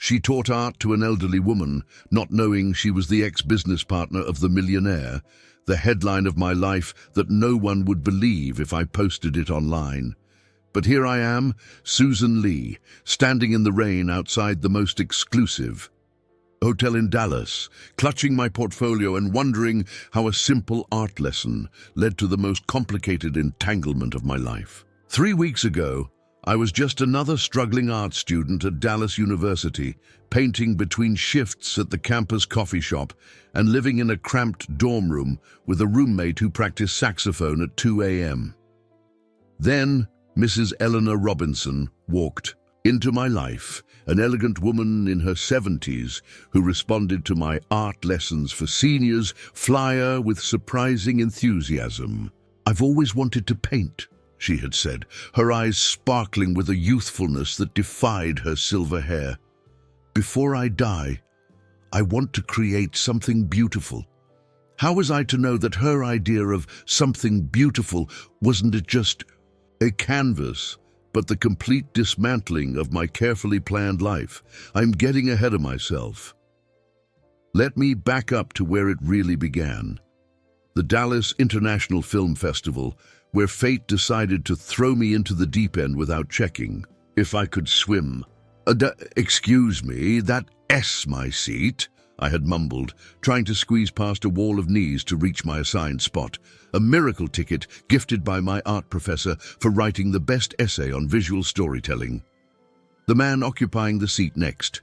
She taught art to an elderly woman, not knowing she was the ex-business partner of the Millionaire, the headline of my life that no one would believe if I posted it online. But here I am, Susan Lee, standing in the rain outside the most exclusive hotel in Dallas, clutching my portfolio and wondering how a simple art lesson led to the most complicated entanglement of my life. 3 weeks ago, I was just another struggling art student at Dallas University, painting between shifts at the campus coffee shop and living in a cramped dorm room with a roommate who practiced saxophone at 2 a.m. Then, Mrs. Eleanor Robinson walked into my life, an elegant woman in her 70s who responded to my art lessons for seniors flyer with surprising enthusiasm. "I've always wanted to paint," she had said, her eyes sparkling with a youthfulness that defied her silver hair. "Before I die, I want to create something beautiful." How was I to know that her idea of something beautiful wasn't just a canvas, but the complete dismantling of my carefully planned life? I'm getting ahead of myself. Let me back up to where it really began. The Dallas International Film Festival, where fate decided to throw me into the deep end without checking if I could swim. Excuse me, that S my seat," I had mumbled, trying to squeeze past a wall of knees to reach my assigned spot. A miracle ticket gifted by my art professor for writing the best essay on visual storytelling. The man occupying the seat next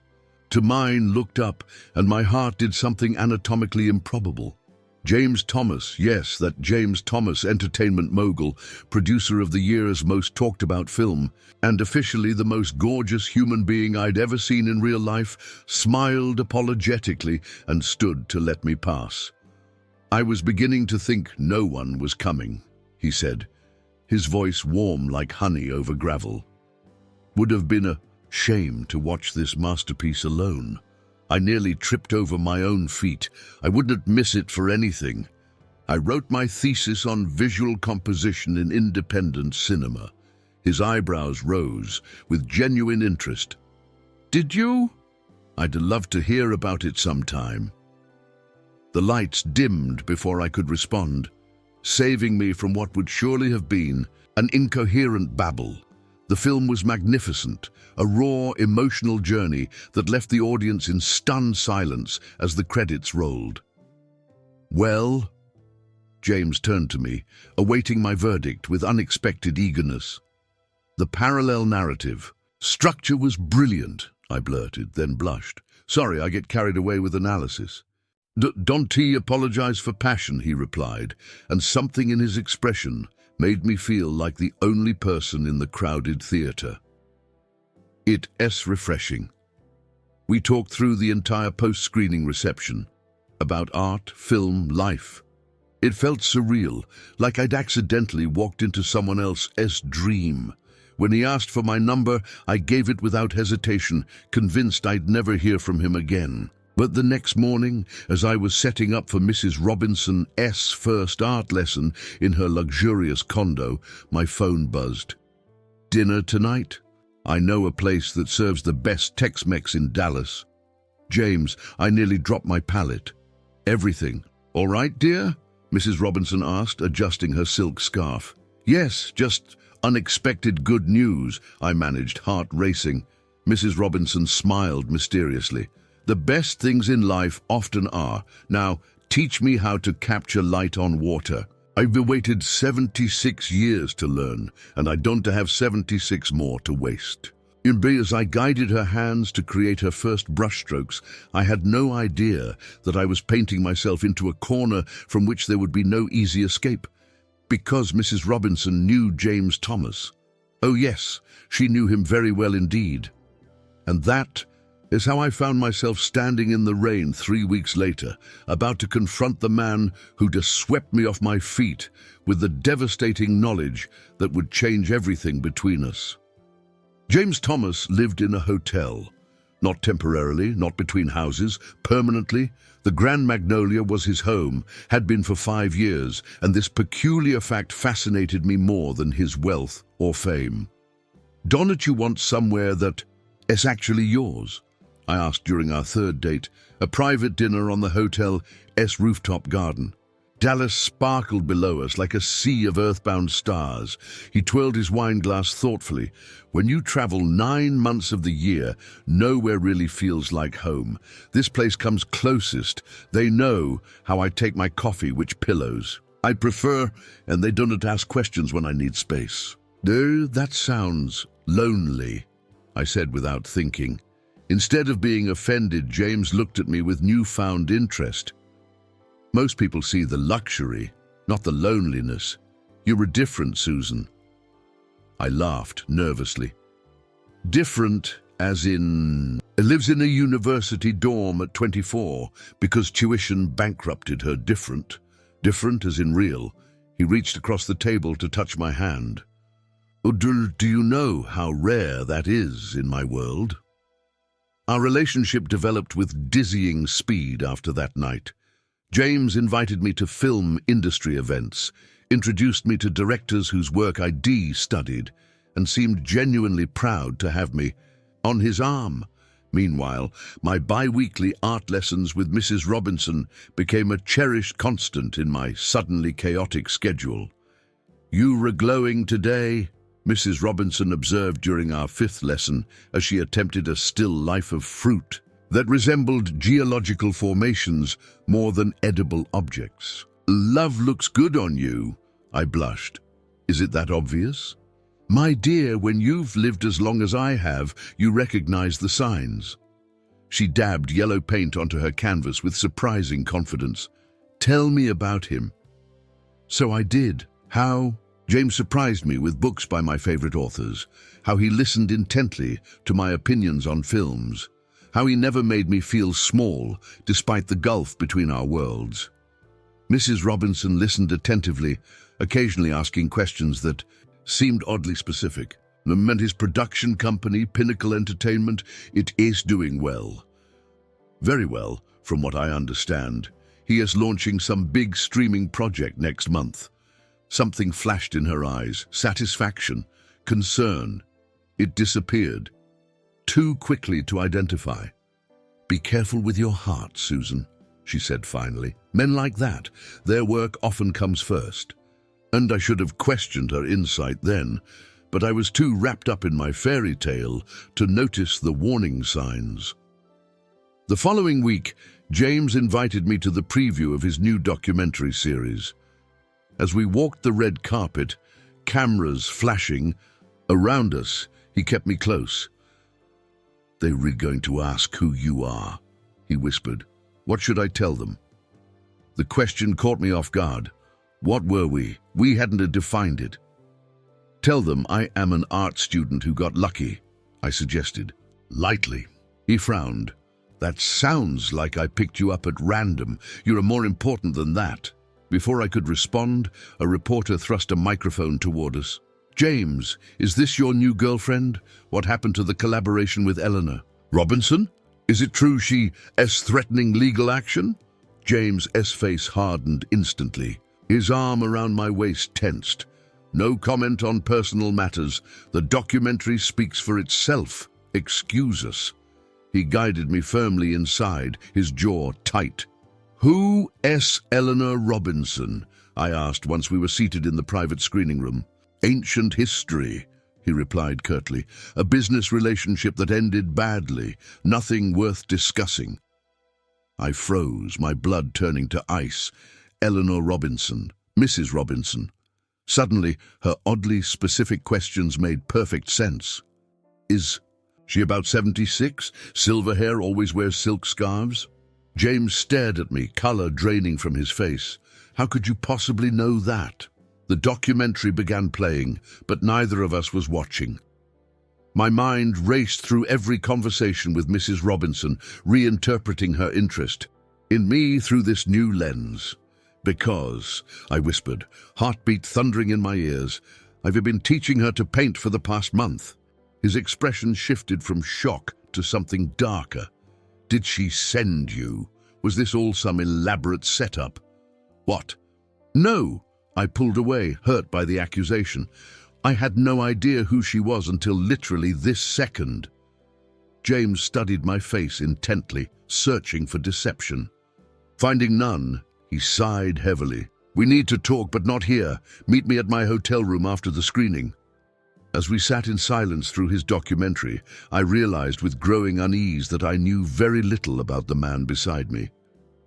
to mine looked up, and my heart did something anatomically improbable. James Thomas, yes, that James Thomas, entertainment mogul, producer of the year's most talked about film, and officially the most gorgeous human being I'd ever seen in real life, smiled apologetically and stood to let me pass. "I was beginning to think no one was coming," he said, his voice warm like honey over gravel. "Would have been a shame to watch this masterpiece alone. I nearly tripped over my own feet. I wouldn't miss it for anything. I wrote my thesis on visual composition in independent cinema." His eyebrows rose with genuine interest. "Did you? I'd love to hear about it sometime." The lights dimmed before I could respond, saving me from what would surely have been an incoherent babble. The film was magnificent, a raw, emotional journey that left the audience in stunned silence as the credits rolled. "Well?" James turned to me, awaiting my verdict with unexpected eagerness. "The parallel narrative. Structure was brilliant," I blurted, then blushed. "Sorry, I get carried away with analysis." "Don't apologize for passion," he replied, and something in his expression made me feel like the only person in the crowded theater. It's refreshing. We talked through the entire post-screening reception, about art, film, life. It felt surreal, like I'd accidentally walked into someone else's dream. When he asked for my number, I gave it without hesitation, convinced I'd never hear from him again. But the next morning, as I was setting up for Mrs. Robinson's first art lesson in her luxurious condo, my phone buzzed. "Dinner tonight? I know a place that serves the best Tex-Mex in Dallas." "James," I nearly dropped my palette. "Everything all right, dear?" Mrs. Robinson asked, adjusting her silk scarf. "Yes, just unexpected good news," I managed, heart racing. Mrs. Robinson smiled mysteriously. "The best things in life often are. Now, teach me how to capture light on water. I've waited 76 years to learn, and I don't have 76 more to waste." As I guided her hands to create her first brushstrokes, I had no idea that I was painting myself into a corner from which there would be no easy escape. Because Mrs. Robinson knew James Thomas. Oh yes, she knew him very well indeed. And that is how I found myself standing in the rain 3 weeks later, about to confront the man who just swept me off my feet with the devastating knowledge that would change everything between us. James Thomas lived in a hotel. Not temporarily, not between houses, permanently. The Grand Magnolia was his home, had been for 5 years, and this peculiar fact fascinated me more than his wealth or fame. "Don't you want somewhere that is actually yours?" I asked during our third date, a private dinner on the Hotel S rooftop garden. Dallas sparkled below us like a sea of earthbound stars. He twirled his wine glass thoughtfully. When you travel 9 months of the year, nowhere really feels like home. This place comes closest. They know how I take my coffee, which pillows I prefer, and they do not ask questions when I need space. No, that sounds lonely, I said without thinking. Instead of being offended, James looked at me with newfound interest. Most people see the luxury, not the loneliness. You're different, Susan. I laughed nervously. Different as in, lives in a university dorm at 24 because tuition bankrupted her. Different. Different as in real. He reached across the table to touch my hand. Oh, do you know how rare that is in my world? Our relationship developed with dizzying speed after that night. James invited me to film industry events, introduced me to directors whose work I studied, and seemed genuinely proud to have me on his arm. Meanwhile, my bi-weekly art lessons with Mrs. Robinson became a cherished constant in my suddenly chaotic schedule. "You were glowing today," Mrs. Robinson observed during our 5th lesson as she attempted a still life of fruit that resembled geological formations more than edible objects. "Love looks good on you," I blushed. "Is it that obvious?" "My dear, when you've lived as long as I have, you recognize the signs." She dabbed yellow paint onto her canvas with surprising confidence. "Tell me about him." So I did. How? James surprised me with books by my favorite authors, how he listened intently to my opinions on films, how he never made me feel small despite the gulf between our worlds. Mrs. Robinson listened attentively, occasionally asking questions that seemed oddly specific. And his production company, Pinnacle Entertainment, it is doing well. Very well, from what I understand. He is launching some big streaming project next month. Something flashed in her eyes, satisfaction, concern. It disappeared. Too quickly to identify. "Be careful with your heart, Susan," she said finally. "Men like that, their work often comes first." And I should have questioned her insight then, but I was too wrapped up in my fairy tale to notice the warning signs. The following week, James invited me to the preview of his new documentary series. As we walked the red carpet, cameras flashing around us, he kept me close. "They're going to ask who you are," he whispered. "What should I tell them?" The question caught me off guard. What were we? We hadn't defined it. "Tell them I am an art student who got lucky," I suggested. Lightly. He frowned. "That sounds like I picked you up at random. You're more important than that." Before I could respond, a reporter thrust a microphone toward us. "James, is this your new girlfriend? What happened to the collaboration with Eleanor Robinson? Is it true she is threatening legal action?" James' face hardened instantly. His arm around my waist tensed. "No comment on personal matters. The documentary speaks for itself. Excuse us." He guided me firmly inside, his jaw tight. "Who is Eleanor Robinson?" I asked once we were seated in the private screening room. "Ancient history," he replied curtly. "A business relationship that ended badly. Nothing worth discussing." I froze, my blood turning to ice. Eleanor Robinson, Mrs. Robinson. Suddenly, her oddly specific questions made perfect sense. "Is she about 76? Silver hair, always wears silk scarves?" James stared at me, color draining from his face. "How could you possibly know that?" The documentary began playing, but neither of us was watching. My mind raced through every conversation with Mrs. Robinson, reinterpreting her interest in me through this new lens. "Because," I whispered, heartbeat thundering in my ears, "I've been teaching her to paint for the past month." His expression shifted from shock to something darker. "Did she send you? Was this all some elaborate setup?" "What?" "No," I pulled away, hurt by the accusation. "I had no idea who she was until literally this second." James studied my face intently, searching for deception. Finding none, he sighed heavily. "We need to talk, but not here. Meet me at my hotel room after the screening." As we sat in silence through his documentary, I realized with growing unease that I knew very little about the man beside me.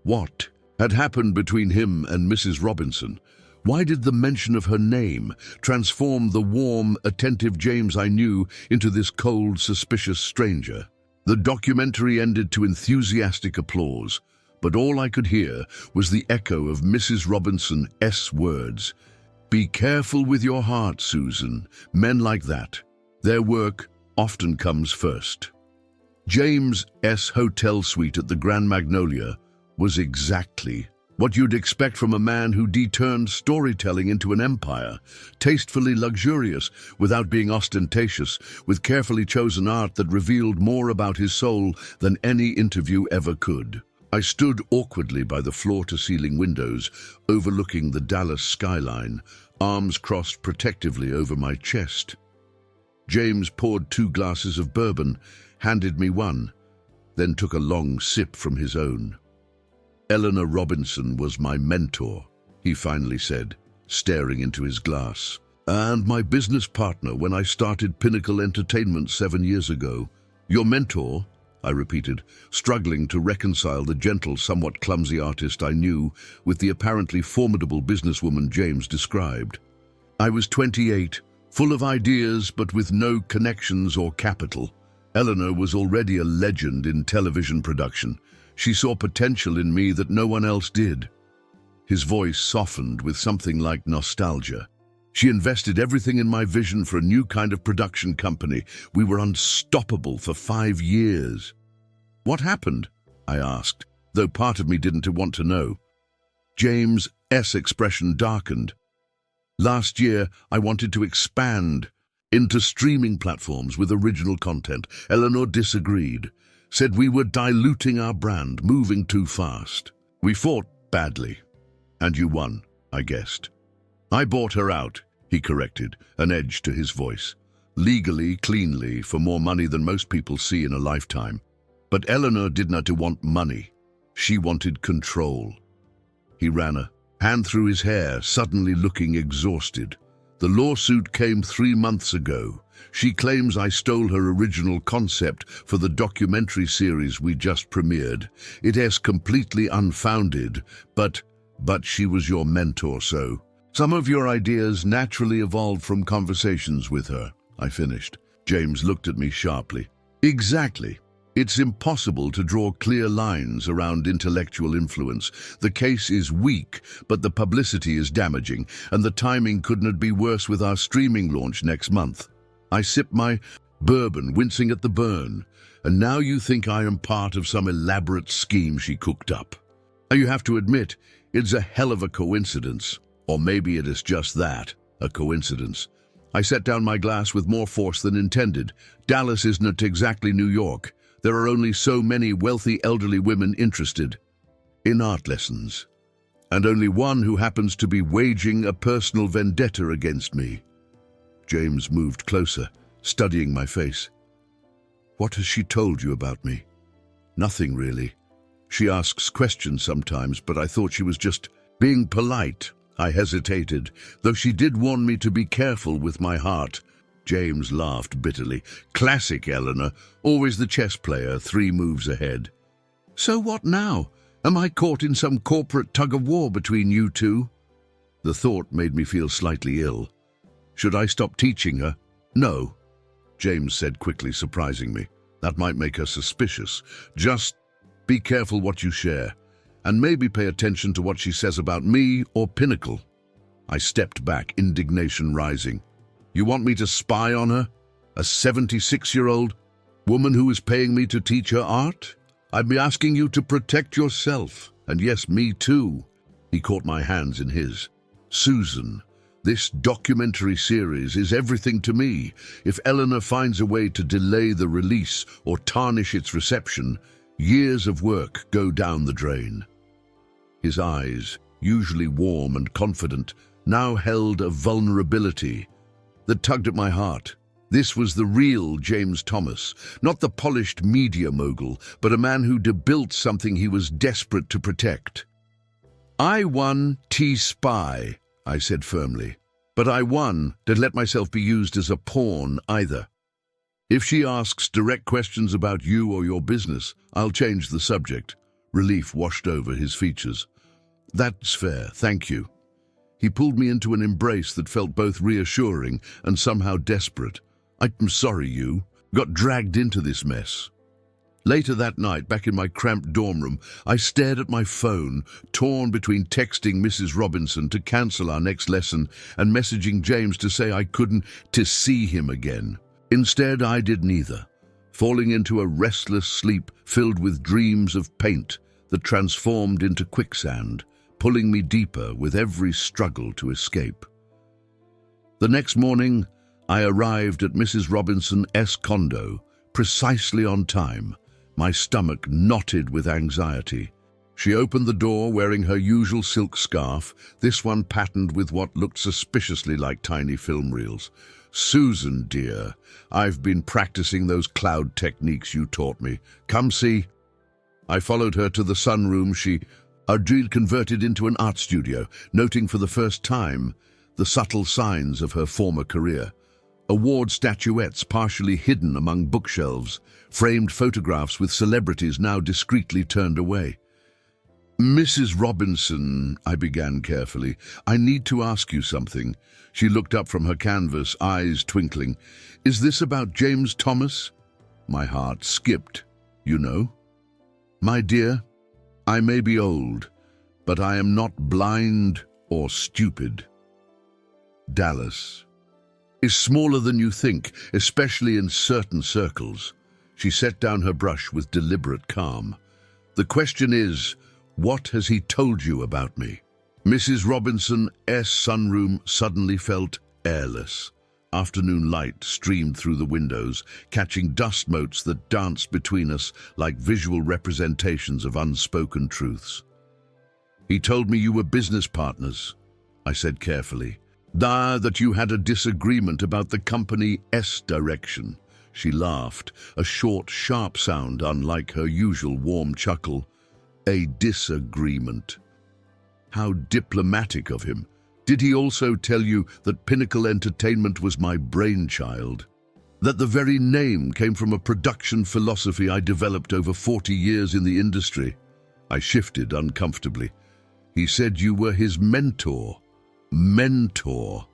What had happened between him and Mrs. Robinson? Why did the mention of her name transform the warm, attentive James I knew into this cold, suspicious stranger? The documentary ended to enthusiastic applause, but all I could hear was the echo of Mrs. Robinson's words. "Be careful with your heart, Susan. Men like that, their work often comes first." James' hotel suite at the Grand Magnolia was exactly what you'd expect from a man who turned storytelling into an empire, tastefully luxurious without being ostentatious, with carefully chosen art that revealed more about his soul than any interview ever could. I stood awkwardly by the floor-to-ceiling windows, overlooking the Dallas skyline, arms crossed protectively over my chest. James poured 2 glasses of bourbon, handed me one, then took a long sip from his own. "Eleanor Robinson was my mentor," he finally said, staring into his glass, "and my business partner when I started Pinnacle Entertainment 7 years ago." "Your mentor?" I repeated, struggling to reconcile the gentle, somewhat clumsy artist I knew with the apparently formidable businesswoman James described. I was 28, full of ideas but with no connections or capital. Eleanor was already a legend in television production. She saw potential in me that no one else did. His voice softened with something like nostalgia. She invested everything in my vision for a new kind of production company. We were unstoppable for 5 years. "What happened?" I asked, though part of me didn't want to know. James' expression darkened. "Last year, I wanted to expand into streaming platforms with original content. Eleanor disagreed. Said we were diluting our brand, moving too fast. We fought badly. And you won, I guessed." "I bought her out," he corrected, an edge to his voice. "Legally, cleanly, for more money than most people see in a lifetime. But Eleanor did not want money. She wanted control." He ran a hand through his hair, suddenly looking exhausted. "The lawsuit came 3 months ago. She claims I stole her original concept for the documentary series we just premiered. It is completely unfounded, but she was your mentor, so some of your ideas naturally evolved from conversations with her," I finished. James looked at me sharply. "Exactly. It's impossible to draw clear lines around intellectual influence. The case is weak, but the publicity is damaging, and the timing couldn't be worse with our streaming launch next month." I sipped my bourbon, wincing at the burn. "And now you think I am part of some elaborate scheme she cooked up?" "You have to admit, it's a hell of a coincidence. Or maybe it is just that, a coincidence." I set down my glass with more force than intended. Dallas isn't exactly New York. There are only so many wealthy elderly women interested in art lessons, and only one who happens to be waging a personal vendetta against me. James moved closer, studying my face. "What has she told you about me?" "Nothing, really. She asks questions sometimes, but I thought she was just being polite." I hesitated, though she did warn me to be careful with my heart. James laughed bitterly. "Classic Eleanor, always the chess player, 3 moves ahead." "So what now? Am I caught in some corporate tug-of-war between you two?" The thought made me feel slightly ill. "Should I stop teaching her?" "No," James said quickly, surprising me. "That might make her suspicious. Just be careful what you share, and maybe pay attention to what she says about me or Pinnacle." I stepped back, indignation rising. "You want me to spy on her? A 76-year-old woman who is paying me to teach her art? I'd be asking you to protect yourself, and yes, me too." He caught my hands in his. "Susan, this documentary series is everything to me. If Eleanor finds a way to delay the release or tarnish its reception, years of work go down the drain." His eyes, usually warm and confident, now held a vulnerability that tugged at my heart. This was the real James Thomas, not the polished media mogul, but a man who built something he was desperate to protect. "I won T-Spy," I said firmly. "But I won, don't let myself be used as a pawn either. If she asks direct questions about you or your business, I'll change the subject." Relief washed over his features. "That's fair, thank you." He pulled me into an embrace that felt both reassuring and somehow desperate. "I'm sorry you got dragged into this mess." Later that night, back in my cramped dorm room, I stared at my phone, torn between texting Mrs. Robinson to cancel our next lesson and messaging James to say I couldn't to see him again. Instead, I did neither, falling into a restless sleep filled with dreams of paint that transformed into quicksand, pulling me deeper with every struggle to escape. The next morning, I arrived at Mrs. Robinson's condo, precisely on time, my stomach knotted with anxiety. She opened the door wearing her usual silk scarf, this one patterned with what looked suspiciously like tiny film reels. "Susan, dear, I've been practicing those cloud techniques you taught me. Come see." I followed her to the sunroom our dream converted into an art studio, noting for the first time the subtle signs of her former career. Award statuettes partially hidden among bookshelves, framed photographs with celebrities now discreetly turned away. "Mrs. Robinson," I began carefully, "I need to ask you something." She looked up from her canvas, eyes twinkling. "Is this about James Thomas?" My heart skipped. "You know?" "My dear, I may be old, but I am not blind or stupid. Dallas is smaller than you think, especially in certain circles." She set down her brush with deliberate calm. "The question is, what has he told you about me?" Mrs. Robinson's sunroom suddenly felt airless. Afternoon light streamed through the windows, catching dust motes that danced between us like visual representations of unspoken truths. "He told me you were business partners," I said carefully. "That you had a disagreement about the company's direction." She laughed, a short, sharp sound unlike her usual warm chuckle. "A disagreement. How diplomatic of him. Did he also tell you that Pinnacle Entertainment was my brainchild? That the very name came from a production philosophy I developed over 40 years in the industry?" I shifted uncomfortably. "He said you were his mentor." Mentor.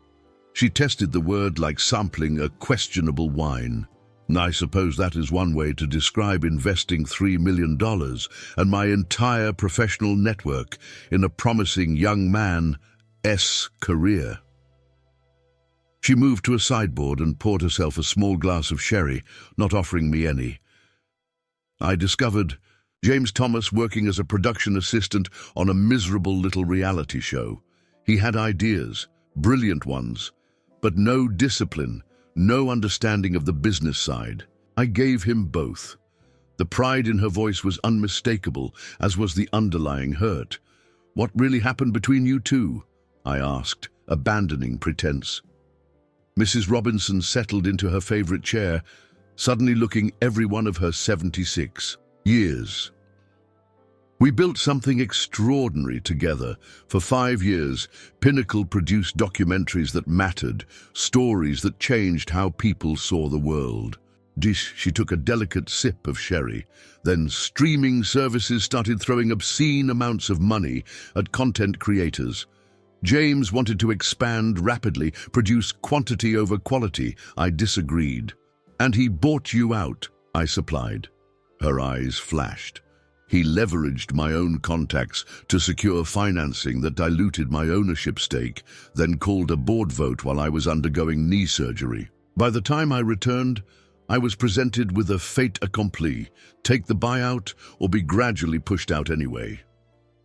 She tested the word like sampling a questionable wine. "I suppose that is one way to describe investing $3 million and my entire professional network in a promising young man's career." She moved to a sideboard and poured herself a small glass of sherry, not offering me any. I discovered James Thomas working as a production assistant on a miserable little reality show. He had ideas, brilliant ones, but no discipline, no understanding of the business side. I gave him both. The pride in her voice was unmistakable, as was the underlying hurt. "What really happened between you two?" I asked, abandoning pretense. Mrs. Robinson settled into her favorite chair, suddenly looking every one of her 76 years. "We built something extraordinary together. For 5 years, Pinnacle produced documentaries that mattered, stories that changed how people saw the world." She took a delicate sip of sherry. "Then streaming services started throwing obscene amounts of money at content creators. James wanted to expand rapidly, produce quantity over quality. I disagreed. And he bought you out," I supplied. Her eyes flashed. "He leveraged my own contacts to secure financing that diluted my ownership stake, then called a board vote while I was undergoing knee surgery. By the time I returned, I was presented with a fait accompli: take the buyout or be gradually pushed out anyway."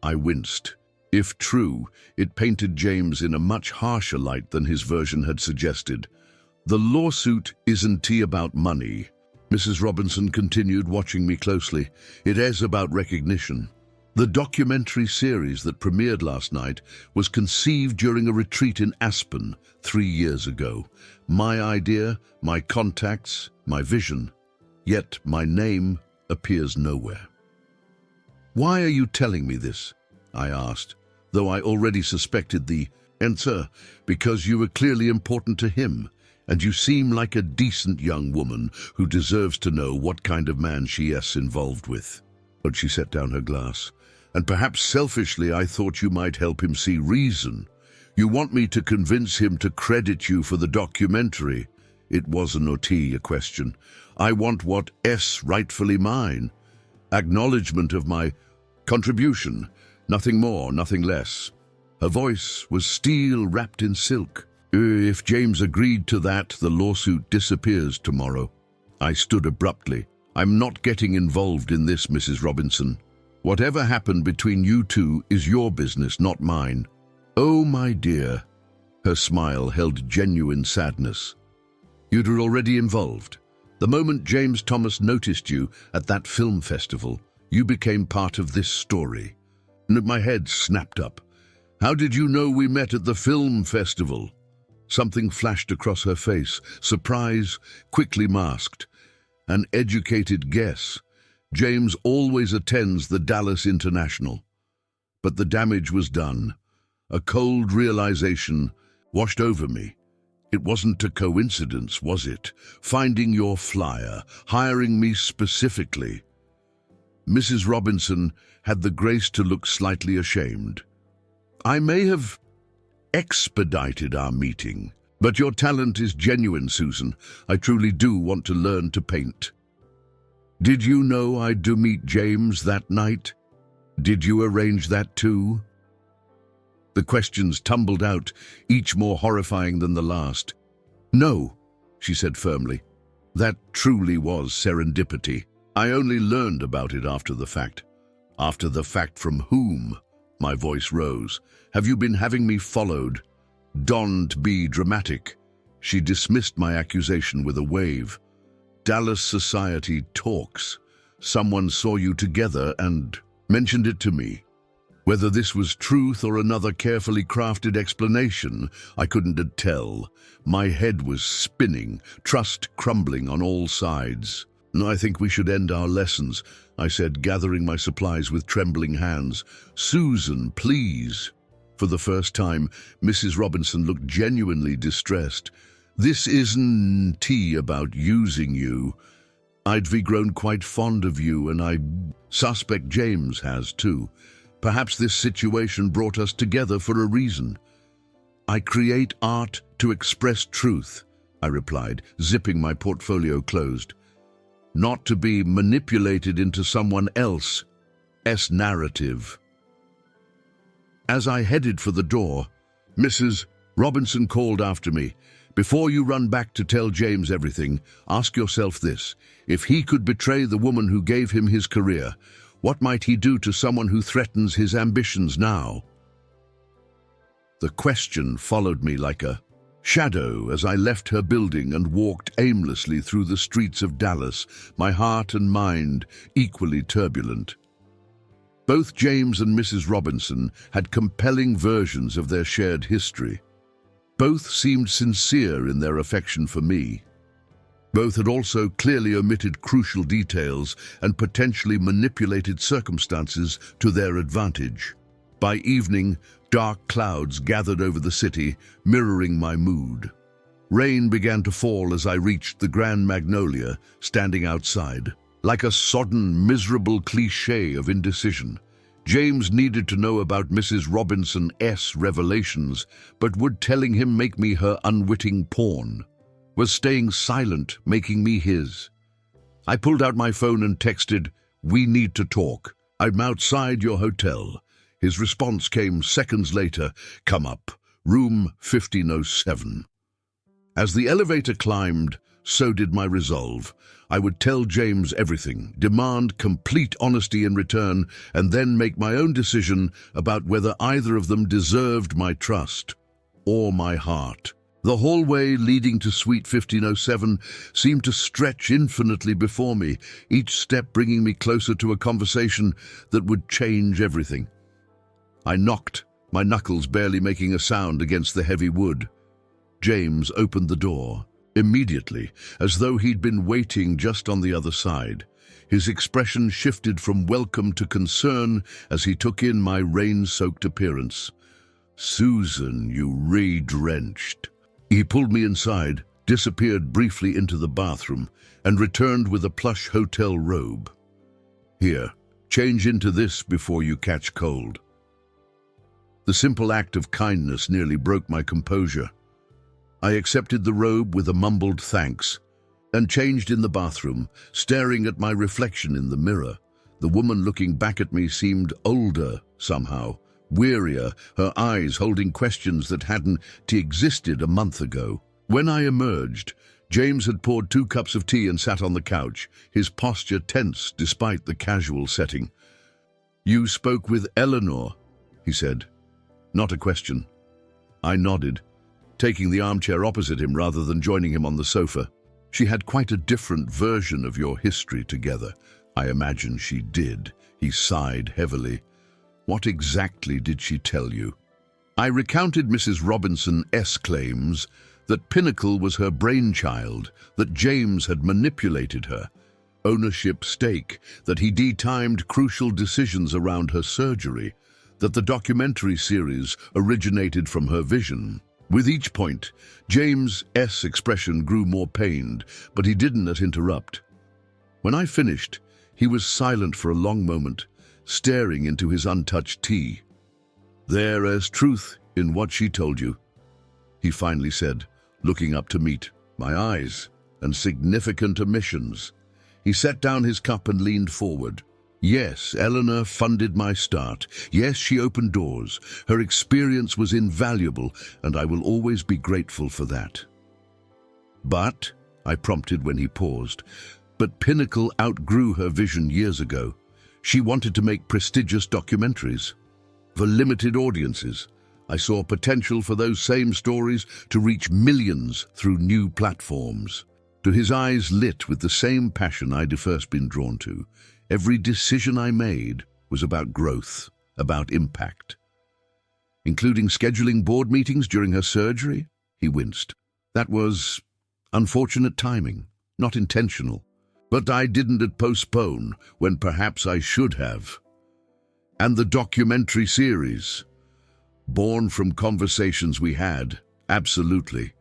I winced. If true, it painted James in a much harsher light than his version had suggested. "The lawsuit isn't about money," Mrs. Robinson continued, watching me closely. "It is about recognition. The documentary series that premiered last night was conceived during a retreat in Aspen 3 years ago. My idea, my contacts, my vision. Yet my name appears nowhere. "Why are you telling me this?" I asked, though I already suspected the answer. "Because you were clearly important to him, and you seem like a decent young woman who deserves to know what kind of man she is involved with." But she set down her glass. "And perhaps selfishly I thought you might help him see reason. You want me to convince him to credit you for the documentary." It wasn't a question. "I want what is rightfully mine. Acknowledgement of my contribution. Nothing more, nothing less." Her voice was steel wrapped in silk. "If James agreed to that, the lawsuit disappears tomorrow." I stood abruptly. "I'm not getting involved in this, Mrs. Robinson. Whatever happened between you two is your business, not mine." "Oh, my dear." Her smile held genuine sadness. "You'd already involved. The moment James Thomas noticed you at that film festival, you became part of this story." My head snapped up. "How did you know we met at the film festival?" Something flashed across her face, surprise quickly masked. An educated guess. James always attends the Dallas International. But the damage was done. A cold realization washed over me. It wasn't a coincidence, was it? Finding your flyer, hiring me specifically. Mrs. Robinson had the grace to look slightly ashamed. "I may have expedited our meeting, but your talent is genuine, Susan. I truly do want to learn to paint." "Did you know I'd to meet James that night? Did you arrange that too?" The questions tumbled out, each more horrifying than the last. "No," she said firmly. "That truly was serendipity. I only learned about it after the fact." "After the fact from whom?" My voice rose. "Have you been having me followed?" "Don't be dramatic." She dismissed my accusation with a wave. "Dallas society talks. Someone saw you together and mentioned it to me. Whether this was truth or another carefully crafted explanation, I couldn't tell. My head was spinning, trust crumbling on all sides. "I think we should end our lessons," I said, gathering my supplies with trembling hands. "Susan, please." For the first time, Mrs. Robinson looked genuinely distressed. "This isn't about using you. I'd grown quite fond of you, and I suspect James has too. Perhaps this situation brought us together for a reason." "I create art to express truth," I replied, zipping my portfolio closed. "Not to be manipulated into someone else's narrative." As I headed for the door, Mrs. Robinson called after me. "Before you run back to tell James everything, ask yourself this. If he could betray the woman who gave him his career, what might he do to someone who threatens his ambitions now?" The question followed me like a shadow as I left her building and walked aimlessly through the streets of Dallas, my heart and mind equally turbulent. Both James and Mrs. Robinson had compelling versions of their shared history. Both seemed sincere in their affection for me. Both had also clearly omitted crucial details and potentially manipulated circumstances to their advantage. By evening, dark clouds gathered over the city, mirroring my mood. Rain began to fall as I reached the Grand Magnolia, standing outside. Like a sodden, miserable cliché of indecision. James needed to know about Mrs. Robinson's revelations, but would telling him make me her unwitting pawn? Was staying silent making me his? I pulled out my phone and texted, "We need to talk. I'm outside your hotel." His response came seconds later, "Come up, room 1507. As the elevator climbed, so did my resolve. I would tell James everything, demand complete honesty in return, and then make my own decision about whether either of them deserved my trust or my heart. The hallway leading to Suite 1507 seemed to stretch infinitely before me, each step bringing me closer to a conversation that would change everything. I knocked, my knuckles barely making a sound against the heavy wood. James opened the door, immediately, as though he'd been waiting just on the other side. His expression shifted from welcome to concern as he took in my rain-soaked appearance. "Susan, you re-drenched." He pulled me inside, disappeared briefly into the bathroom, and returned with a plush hotel robe. "Here, change into this before you catch cold." The simple act of kindness nearly broke my composure. I accepted the robe with a mumbled thanks and changed in the bathroom, staring at my reflection in the mirror. The woman looking back at me seemed older somehow, wearier, her eyes holding questions that hadn't existed a month ago. When I emerged, James had poured 2 cups of tea and sat on the couch, his posture tense despite the casual setting. "You spoke with Eleanor," he said. Not a question. I nodded, taking the armchair opposite him rather than joining him on the sofa. "She had quite a different version of your history together." "I imagine she did." He sighed heavily. "What exactly did she tell you?" I recounted Mrs. Robinson's claims that Pinnacle was her brainchild, that James had manipulated her, ownership stake, that he de-timed crucial decisions around her surgery, that the documentary series originated from her vision. With each point, James's expression grew more pained, but he didn't interrupt. When I finished, he was silent for a long moment, staring into his untouched tea. "There is truth in what she told you," he finally said, looking up to meet my eyes, "and significant omissions." He set down his cup and leaned forward. "Yes, Eleanor funded my start. Yes, she opened doors. Her experience was invaluable, and I will always be grateful for that." "But," I prompted when he paused, "but Pinnacle outgrew her vision years ago. She wanted to make prestigious documentaries for limited audiences. I saw potential for those same stories to reach millions through new platforms." To his eyes lit with the same passion I'd first been drawn to. Every decision I made was about growth, about impact. "Including scheduling board meetings during her surgery?" He winced. "That was unfortunate timing, not intentional. But I didn't postpone when perhaps I should have." "And the documentary series?" "Born from conversations we had, absolutely.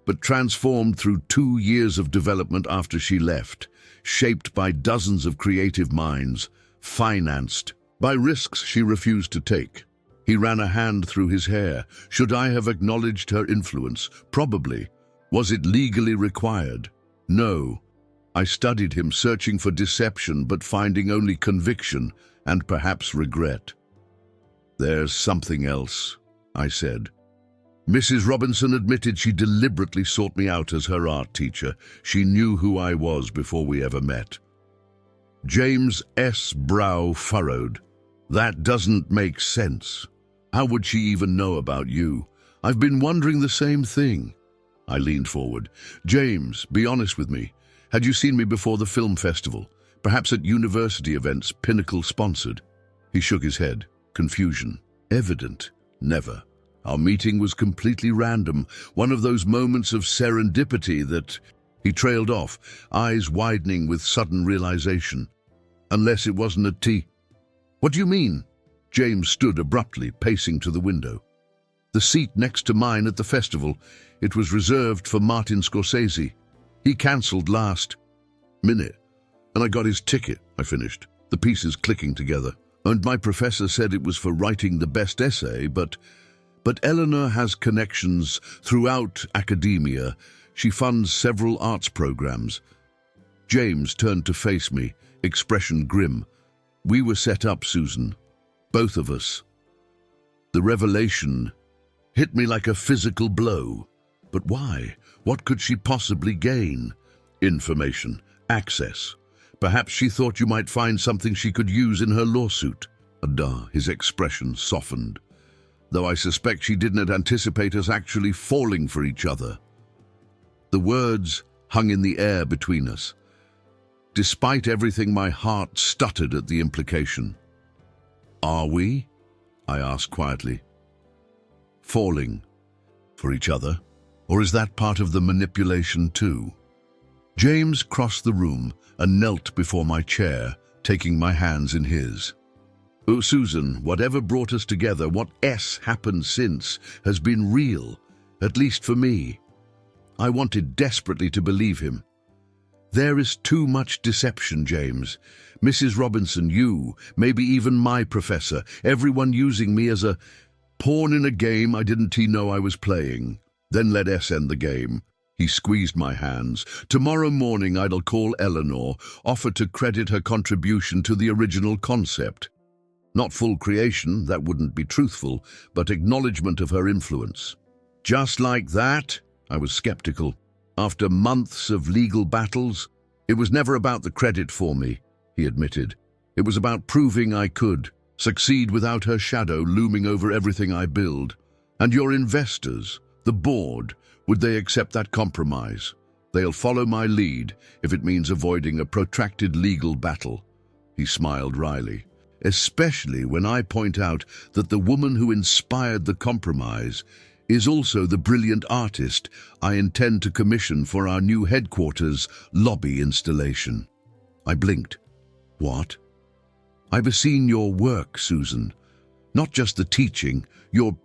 But transformed through 2 years of development after she left, shaped by dozens of creative minds, financed by risks she refused to take." He ran a hand through his hair. "Should I have acknowledged her influence? Probably. Was it legally required? No. I studied him, searching for deception but finding only conviction and perhaps regret." "There's something else," I said. "Mrs. Robinson admitted she deliberately sought me out as her art teacher. She knew who I was before we ever met." James's brow furrowed. "That doesn't make sense. How would she even know about you?" "I've been wondering the same thing." I leaned forward. "James, be honest with me. Had you seen me before the film festival? Perhaps at university events Pinnacle sponsored?" He shook his head. Confusion evident. "Never. Our meeting was completely random, one of those moments of serendipity that..." He trailed off, eyes widening with sudden realization. "Unless it wasn't a tea." "What do you mean?" James stood abruptly, pacing to the window. "The seat next to mine at the festival. It was reserved for Martin Scorsese. He cancelled last minute, and I got his ticket," I finished, the pieces clicking together. "And my professor said it was for writing the best essay, but Eleanor has connections throughout academia. She funds several arts programs." James turned to face me, expression grim. "We were set up, Susan. Both of us." The revelation hit me like a physical blow. But why? What could she possibly gain? Information, access. Perhaps she thought you might find something she could use in her lawsuit. His expression softened. though I suspect she didn't anticipate us actually falling for each other. The words hung in the air between us. Despite everything, my heart stuttered at the implication. "Are we?" I asked quietly. "Falling for each other? Or is that part of the manipulation too?" James crossed the room and knelt before my chair, taking my hands in his. "Oh, Susan, whatever brought us together, what happened since, has been real, at least for me." I wanted desperately to believe him. "There is too much deception, James. Mrs. Robinson, you, maybe even my professor, everyone using me as a pawn in a game I didn't know I was playing. Then let S end the game." He squeezed my hands. "Tomorrow morning I'll call Eleanor, offer to credit her contribution to the original concept. Not full creation, that wouldn't be truthful, but acknowledgement of her influence." "Just like that?" I was skeptical. "After months of legal battles?" "It was never about the credit for me," he admitted. "It was about proving I could succeed without her shadow looming over everything I build. And your investors, the board, would they accept that compromise? They'll follow my lead if it means avoiding a protracted legal battle." He smiled wryly. "Especially when I point out that the woman who inspired the compromise is also the brilliant artist I intend to commission for our new headquarters lobby installation." I blinked. "What?" "I've seen your work, Susan. Not just the teaching, your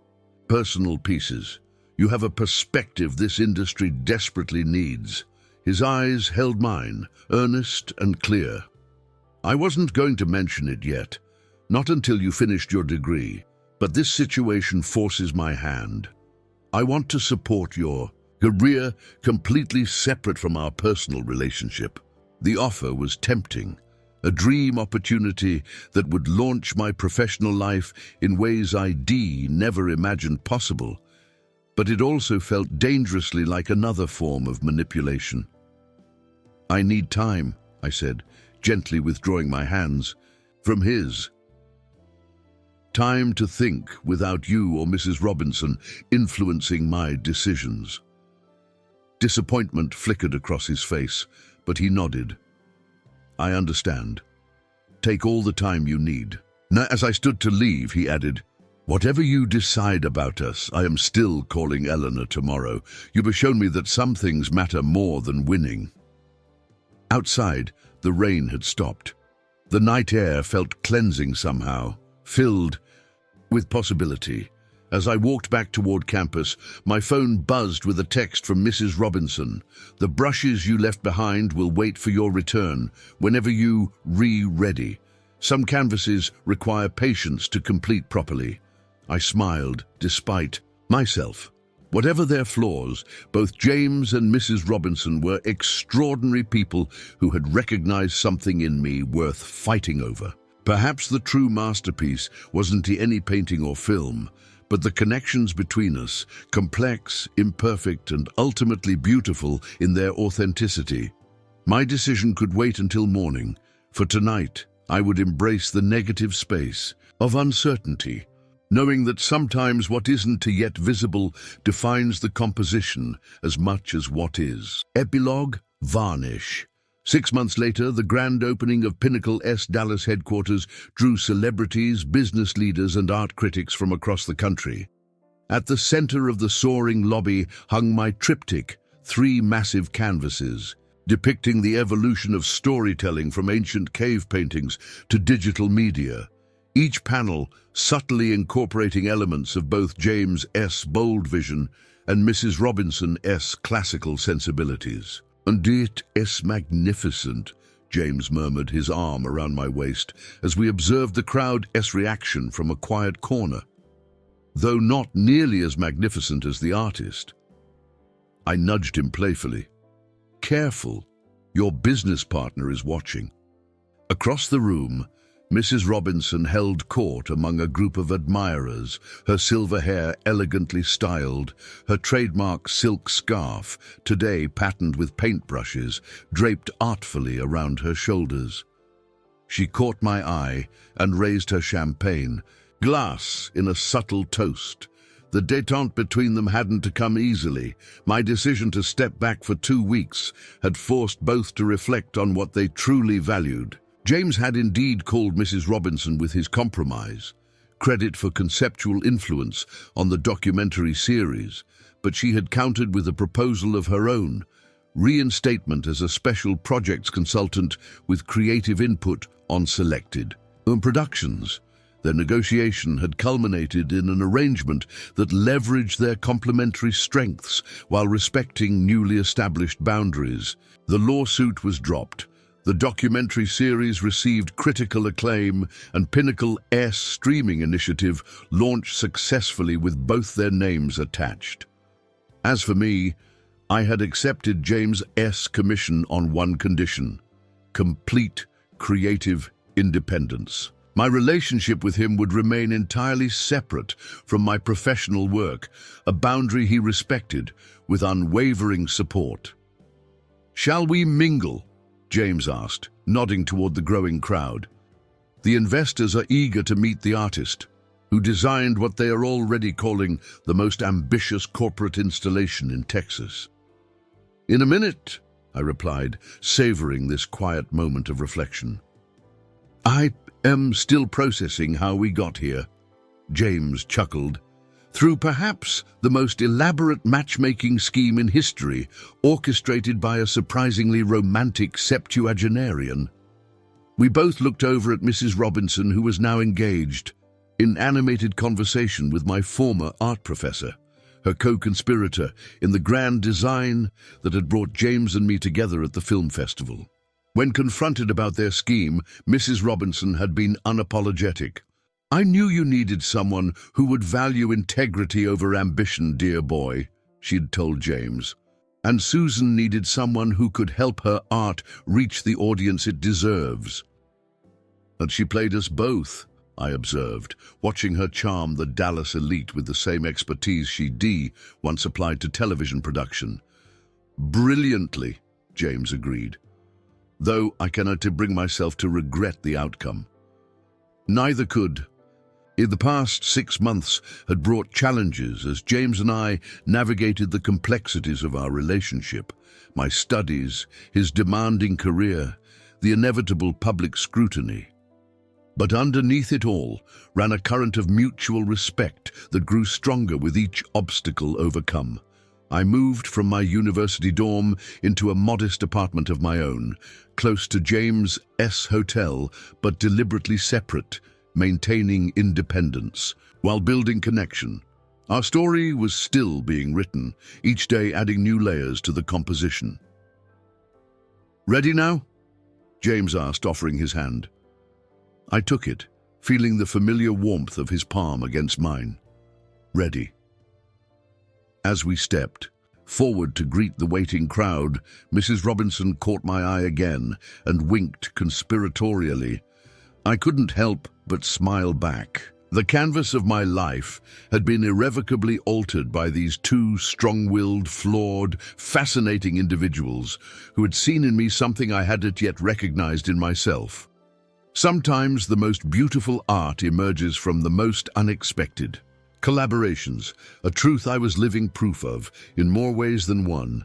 personal pieces. You have a perspective this industry desperately needs." His eyes held mine, earnest and clear. "I wasn't going to mention it yet, not until you finished your degree, but this situation forces my hand. I want to support your career completely separate from our personal relationship." The offer was tempting, a dream opportunity that would launch my professional life in ways I'd never imagined possible. But it also felt dangerously like another form of manipulation. "I need time," I said, gently withdrawing my hands from his. "Time to think without you or Mrs. Robinson influencing my decisions." Disappointment flickered across his face, but he nodded. "I understand. Take all the time you need." Now, as I stood to leave, he added, "Whatever you decide about us, I am still calling Eleanor tomorrow. You have shown me that some things matter more than winning." Outside, the rain had stopped. The night air felt cleansing somehow, filled with possibility. As I walked back toward campus, my phone buzzed with a text from Mrs. Robinson. "The brushes you left behind will wait for your return whenever you ready. Some canvases require patience to complete properly." I smiled, despite myself. Whatever their flaws, both James and Mrs. Robinson were extraordinary people who had recognized something in me worth fighting over. Perhaps the true masterpiece wasn't any painting or film, but the connections between us, complex, imperfect, and ultimately beautiful in their authenticity. My decision could wait until morning. For tonight, I would embrace the negative space of uncertainty, knowing that sometimes what isn't yet visible defines the composition as much as what is. Epilogue, Varnish. 6 months later, the grand opening of Pinnacle Dallas headquarters drew celebrities, business leaders, and art critics from across the country. At the center of the soaring lobby hung my triptych, 3 massive canvases, depicting the evolution of storytelling from ancient cave paintings to digital media. Each panel subtly incorporating elements of both James S. bold vision and Mrs. Robinson S. classical sensibilities. "And it is magnificent," James murmured, his arm around my waist, as we observed the crowd's reaction from a quiet corner. Though not nearly as magnificent as the artist. I nudged him playfully. "Careful, your business partner is watching." Across the room, Mrs. Robinson held court among a group of admirers, her silver hair elegantly styled, her trademark silk scarf, today patterned with paintbrushes, draped artfully around her shoulders. She caught my eye and raised her champagne, Glass in a subtle toast. The détente between them hadn't to come easily. My decision to step back for 2 weeks had forced both to reflect on what they truly valued. James had indeed called Mrs. Robinson with his compromise, credit for conceptual influence on the documentary series, but she had countered with a proposal of her own, reinstatement as a special projects consultant with creative input on selected productions. Their negotiation had culminated in an arrangement that leveraged their complementary strengths while respecting newly established boundaries. The lawsuit was dropped. The documentary series received critical acclaim, and Pinnacle's streaming initiative launched successfully with both their names attached. As for me, I had accepted James's commission on one condition: complete creative independence. My relationship with him would remain entirely separate from my professional work, a boundary he respected with unwavering support. "Shall we mingle?" James asked, nodding toward the growing crowd. The investors are eager to meet the artist, who designed what they are already calling the most ambitious corporate installation in Texas. "In a minute," I replied, savoring this quiet moment of reflection. "I am still processing how we got here," James chuckled. "Through perhaps the most elaborate matchmaking scheme in history, orchestrated by a surprisingly romantic septuagenarian." We both looked over at Mrs. Robinson, who was now engaged in animated conversation with my former art professor, her co-conspirator in the grand design that had brought James and me together at the film festival. When confronted about their scheme, Mrs. Robinson had been unapologetic. "I knew you needed someone who would value integrity over ambition, dear boy," she'd told James. "And Susan needed someone who could help her art reach the audience it deserves." "And she played us both," I observed, watching her charm the Dallas elite with the same expertise she once applied to television production. "Brilliantly," James agreed, though I cannot bring myself to regret the outcome. Neither could. In the past 6 months had brought challenges as James and I navigated the complexities of our relationship, my studies, his demanding career, the inevitable public scrutiny. But underneath it all ran a current of mutual respect that grew stronger with each obstacle overcome. I moved from my university dorm into a modest apartment of my own, close to James's hotel, but deliberately separate, maintaining independence, while building connection. Our story was still being written, each day adding new layers to the composition. "Ready now?" James asked, offering his hand. I took it, feeling the familiar warmth of his palm against mine. Ready. As we stepped forward to greet the waiting crowd, Mrs. Robinson caught my eye again and winked conspiratorially. I couldn't help but smile back. The canvas of my life had been irrevocably altered by these two strong-willed, flawed, fascinating individuals who had seen in me something I hadn't yet recognized in myself. Sometimes the most beautiful art emerges from the most unexpected. Collaborations, a truth I was living proof of in more ways than one.